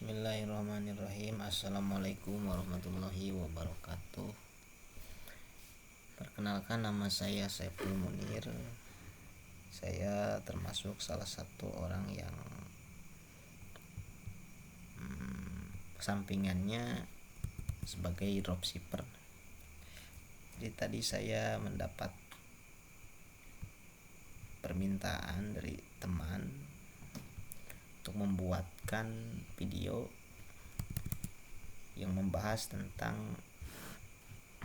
Bismillahirrahmanirrahim. Assalamualaikum warahmatullahi wabarakatuh. Perkenalkan, nama saya Saiful Munir. Saya termasuk salah satu orang yang sampingannya sebagai dropshipper. Jadi tadi saya mendapat permintaan dari teman untuk membuatkan video yang membahas tentang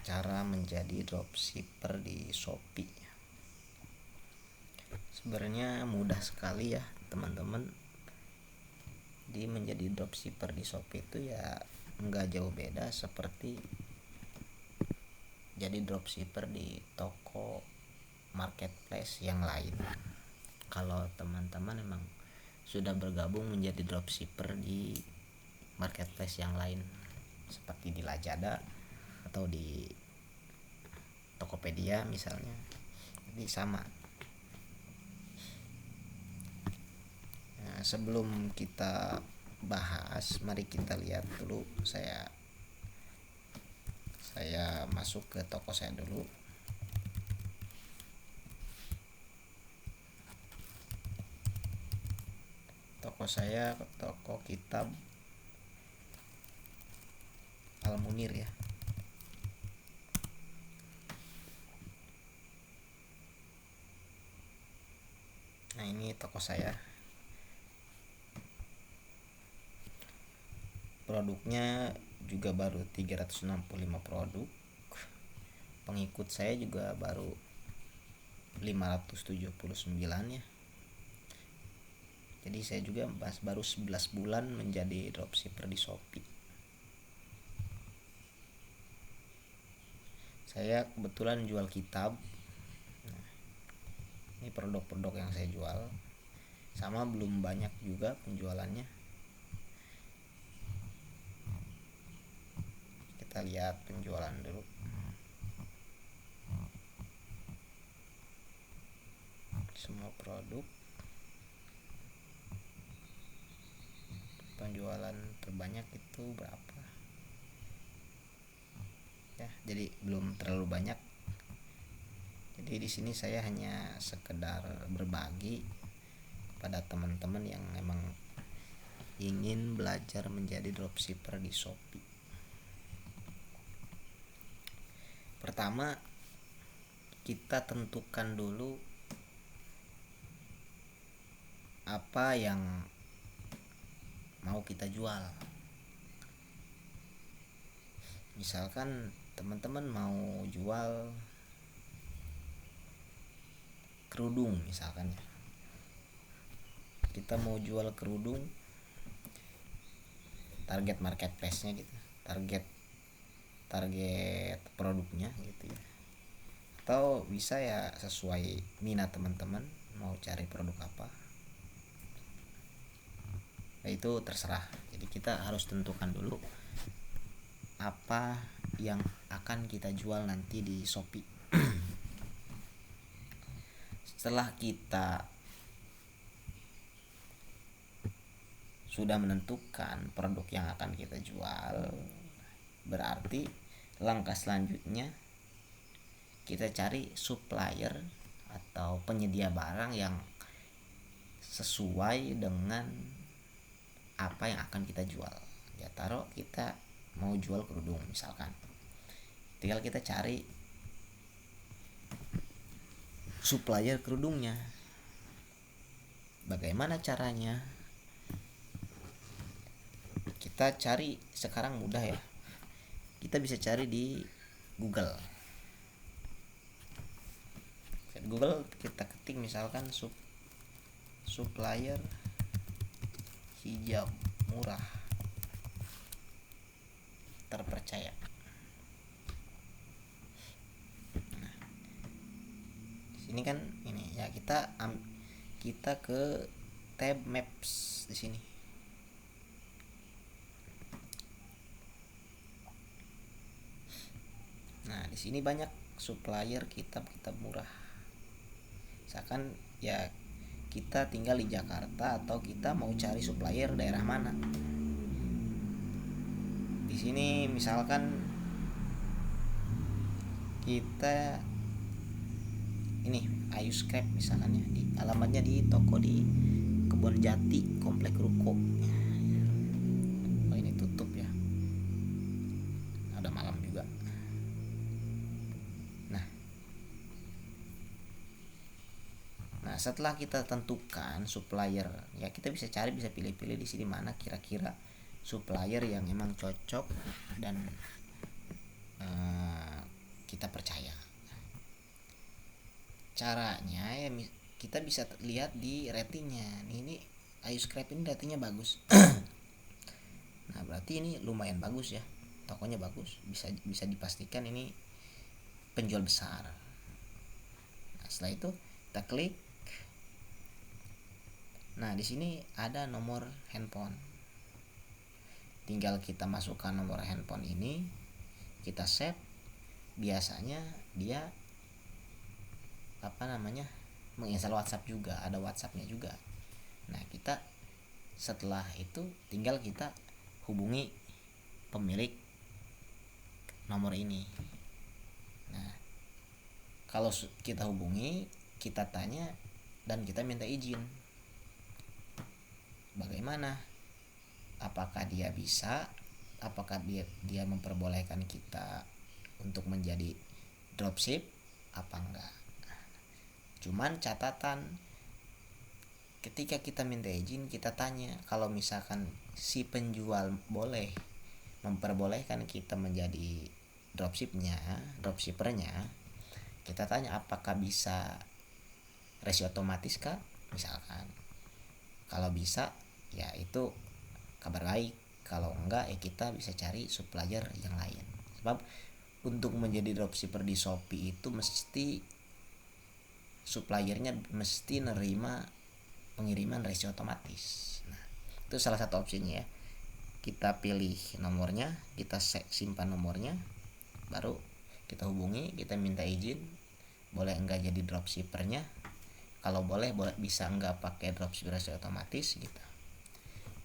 cara menjadi dropshipper di Shopee. Sebenarnya mudah sekali ya teman-teman. Di menjadi dropshipper di Shopee itu ya nggak jauh beda seperti jadi dropshipper di toko marketplace yang lain. Kalau teman-teman memang sudah bergabung menjadi dropshipper di marketplace yang lain seperti di Lazada atau di Tokopedia misalnya, jadi sama. Nah, sebelum kita bahas, mari kita lihat dulu. Saya masuk ke toko saya dulu. Toko saya toko kitab Al Munir ya. Nah, ini toko saya. Produknya juga baru 365 produk. Pengikut saya juga baru 579 ya. Jadi saya juga baru 11 bulan menjadi dropshipper di Shopee. Saya kebetulan jual kitab. Nah, ini produk-produk yang saya jual. Sama belum banyak juga penjualannya. Kita lihat penjualan dulu. Semua produk. Penjualan terbanyak itu berapa? Ya, jadi belum terlalu banyak. Jadi di sini saya hanya sekedar berbagi pada teman-teman yang memang ingin belajar menjadi dropshipper di Shopee. Pertama, kita tentukan dulu apa yang mau kita jual. Misalkan teman-teman mau jual kerudung misalkan ya. Kita mau jual kerudung, target marketplace-nya gitu. Target produknya gitu ya. Atau bisa ya sesuai minat teman-teman mau cari produk apa. Nah, itu terserah. Jadi kita harus tentukan dulu apa yang akan kita jual nanti di Shopee. Setelah kita sudah menentukan produk yang akan kita jual, berarti langkah selanjutnya kita cari supplier atau penyedia barang yang sesuai dengan apa yang akan kita jual. Ya, taruh kita mau jual kerudung misalkan. Tinggal kita cari supplier kerudungnya. Bagaimana caranya? Kita cari sekarang mudah ya. Kita bisa cari di Google. Google kita ketik misalkan supplier hijab murah terpercaya. Nah, sini kan ini ya, kita ke tab maps di sini. Nah, di sini banyak supplier kitab-kitab murah. Misalkan ya kita tinggal di Jakarta atau kita mau cari supplier daerah mana. sini misalkan kita ini Ayu Scrap misalkan ya, di alamatnya di toko di Kebon Jati Komplek Ruko. Oh, ini tutup ya, udah malam juga. Nah, setelah kita tentukan supplier, ya kita bisa cari, bisa pilih-pilih di sini mana kira-kira supplier yang emang cocok dan kita percaya. Caranya ya kita bisa lihat di ratingnya. Ini Ayu Scrap ini ratingnya bagus. Nah, berarti ini lumayan bagus ya. Tokonya bagus, bisa dipastikan ini penjual besar. Nah, setelah itu kita klik. Nah, di sini ada nomor handphone. Tinggal kita masukkan nomor handphone ini, kita save. Biasanya dia menginstal WhatsApp juga, ada WhatsAppnya juga. Nah, kita setelah itu tinggal kita hubungi pemilik nomor ini. Nah, kalau kita hubungi, kita tanya dan kita minta izin. Bagaimana? Apakah dia bisa? Apakah dia memperbolehkan kita untuk menjadi dropship apa enggak? Cuman catatan, ketika kita minta izin, kita tanya, kalau misalkan si penjual memperbolehkan kita menjadi dropshippernya, kita tanya apakah bisa resi otomatis kah misalkan. Kalau bisa, ya itu kabar baik. Kalau enggak, ya kita bisa cari supplier yang lain. Sebab untuk menjadi dropshipper di Shopee itu mesti suppliernya mesti nerima pengiriman resi otomatis. Nah, itu salah satu opsinya ya. Kita pilih nomornya, kita simpan nomornya, baru kita hubungi, kita minta izin boleh enggak jadi dropshippernya. Kalau boleh bisa enggak pakai dropship resi otomatis gitu.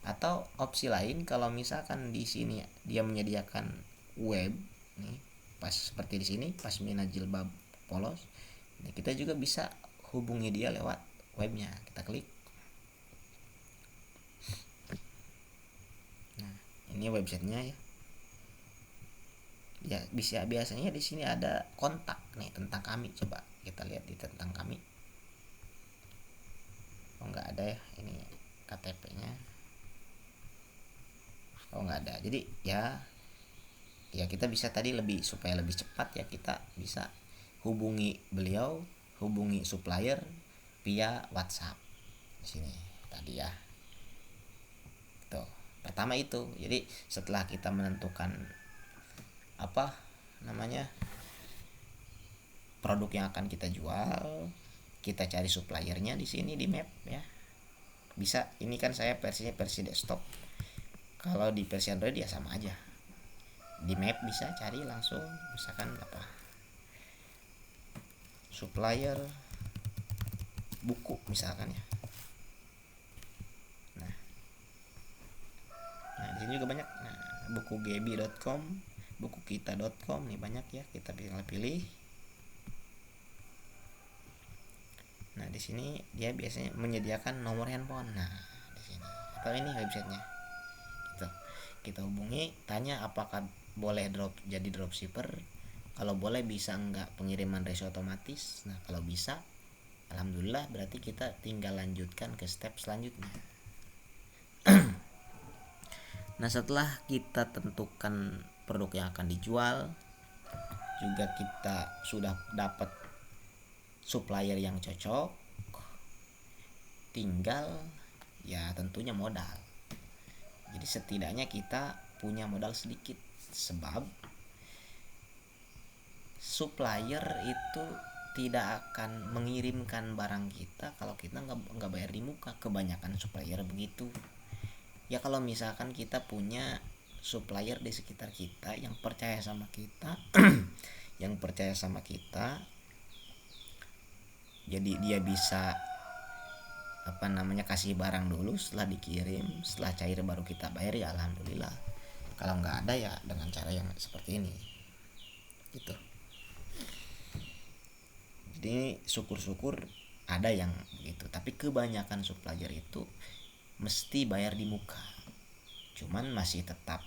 Atau opsi lain, kalau misalkan di sini dia menyediakan web nih, pas seperti di sini Pasmina Jilbab Polos, nah, kita juga bisa hubungi dia lewat webnya. Kita klik. Nah, ini websitenya ya. Ya biasanya di sini ada kontak nih tentang kami. Coba kita lihat di tentang kami. Oh, nggak ada ya, ini KTP-nya. Oh, nggak ada. Jadi ya kita bisa tadi supaya lebih cepat ya, kita bisa hubungi beliau, hubungi supplier via WhatsApp di sini tadi ya. Tuh, pertama itu. Jadi setelah kita menentukan produk yang akan kita jual, kita cari suppliernya di sini di map ya. Bisa, ini kan saya versi desktop. Kalau di versi Android ya sama aja. Di map bisa cari langsung, misalkan supplier buku misalkan ya. Nah, di sini juga banyak. Nah, bukugebi.com, bukukita.com nih banyak ya, kita tinggal pilih. Nah, di sini dia biasanya menyediakan nomor handphone. Nah, di sini atau ini websitenya. Gitu. Kita hubungi, tanya apakah boleh jadi dropshipper. Kalau boleh, bisa enggak pengiriman resi otomatis. Nah, kalau bisa, alhamdulillah, berarti kita tinggal lanjutkan ke step selanjutnya. Nah, setelah kita tentukan produk yang akan dijual, juga kita sudah dapat supplier yang cocok, tinggal ya tentunya modal. Jadi setidaknya kita punya modal sedikit, sebab supplier itu tidak akan mengirimkan barang kita kalau kita nggak bayar di muka. Kebanyakan supplier begitu ya. Kalau misalkan kita punya supplier di sekitar kita yang percaya sama kita jadi dia bisa kasih barang dulu, setelah dikirim, setelah cair baru kita bayar, ya alhamdulillah. Kalau nggak ada ya dengan cara yang seperti ini gitu. Jadi syukur-syukur ada yang begitu, tapi kebanyakan supplier itu mesti bayar di muka, cuman masih tetap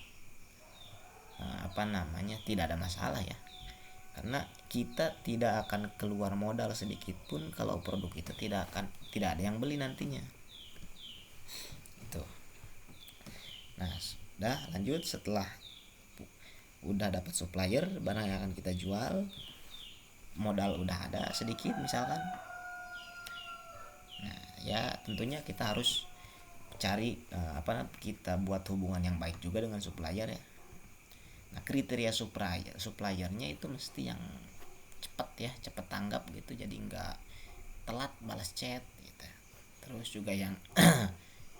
tidak ada masalah ya, karena kita tidak akan keluar modal sedikit pun kalau produk itu tidak ada yang beli nantinya itu. Nah sudah lanjut, setelah udah dapat supplier, barang yang akan kita jual, modal udah ada sedikit misalkan. Nah ya tentunya kita harus cari kita buat hubungan yang baik juga dengan supplier ya. Nah kriteria suppliernya itu mesti yang cepat ya, cepat tanggap gitu, jadi nggak telat balas chat gitu. Terus juga yang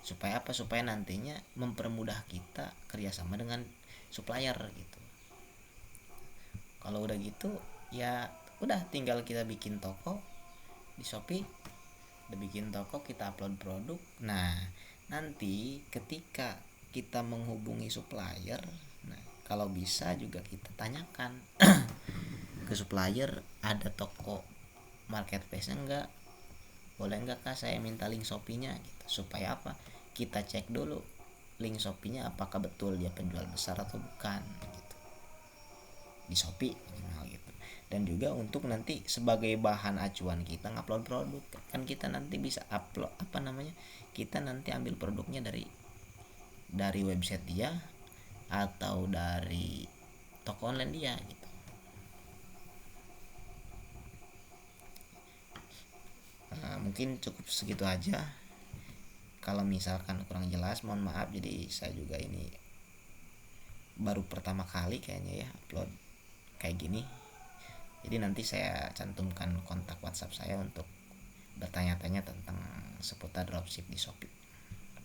supaya nantinya mempermudah kita kerjasama dengan supplier gitu. Kalau udah gitu ya udah tinggal kita bikin toko di Shopee, udah bikin toko, kita upload produk. Nah nanti ketika kita menghubungi supplier, nah kalau bisa juga kita tanyakan ke supplier, ada toko marketplace-nya enggak, boleh enggak kak saya minta link Shopee-nya gitu. Supaya apa, kita cek dulu link Shopee-nya apakah betul dia penjual besar atau bukan gitu di Shopee minimal gitu. Dan juga untuk nanti sebagai bahan acuan kita ngupload produk, kan kita nanti bisa upload kita nanti ambil produknya dari website dia atau dari toko online dia gitu. Mungkin cukup segitu aja. Kalau misalkan kurang jelas mohon maaf, jadi saya juga ini baru pertama kali kayaknya ya upload kayak gini. Jadi nanti saya cantumkan kontak WhatsApp saya untuk bertanya-tanya tentang seputar dropship di Shopee.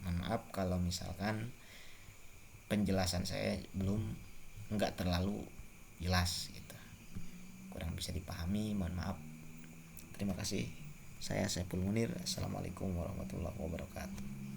Mohon maaf kalau misalkan penjelasan saya belum nggak terlalu jelas gitu, kurang bisa dipahami, mohon maaf. Terima kasih. Saya Saiful Munir. Assalamualaikum warahmatullahi wabarakatuh.